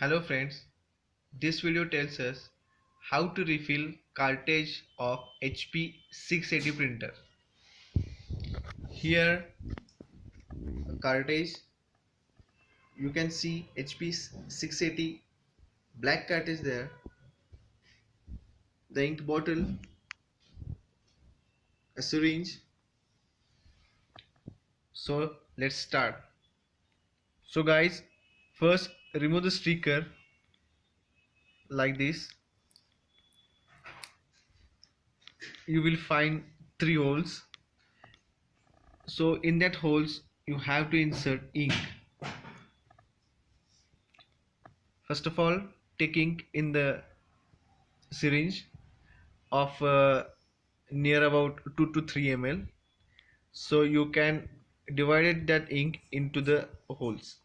Hello friends, this video tells us how to refill cartridge of HP 680 printer. Here cartridge, you can see HP 680 black cartridge there, the ink bottle, a syringe. So let's start. So guys, first remove the sticker like this. You will find three holes. So in that holes you have to insert ink. First of all, take ink in the syringe of near about 2 to 3 ml. So you can divide that ink into the holes.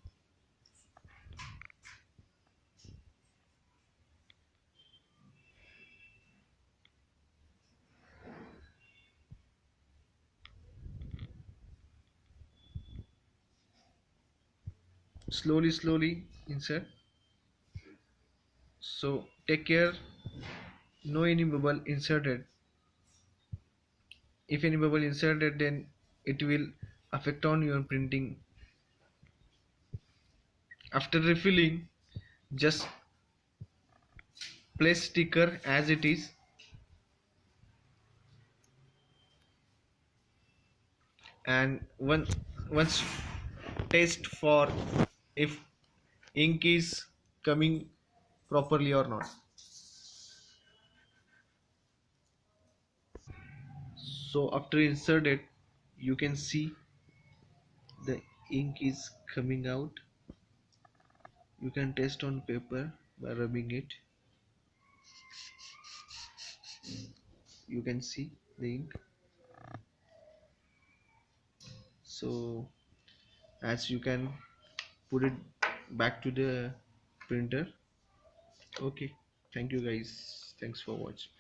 Slowly insert. So take care, no any bubble inserted. If any bubble inserted, then it will affect on your printing. After refilling, just place sticker as it is and once test for if ink is coming properly or not. So after inserted, you can see the ink is coming out. You can test on paper by rubbing it. You can see the ink. So as you can put it back to the printer. Okay, thank you guys, thanks for watching.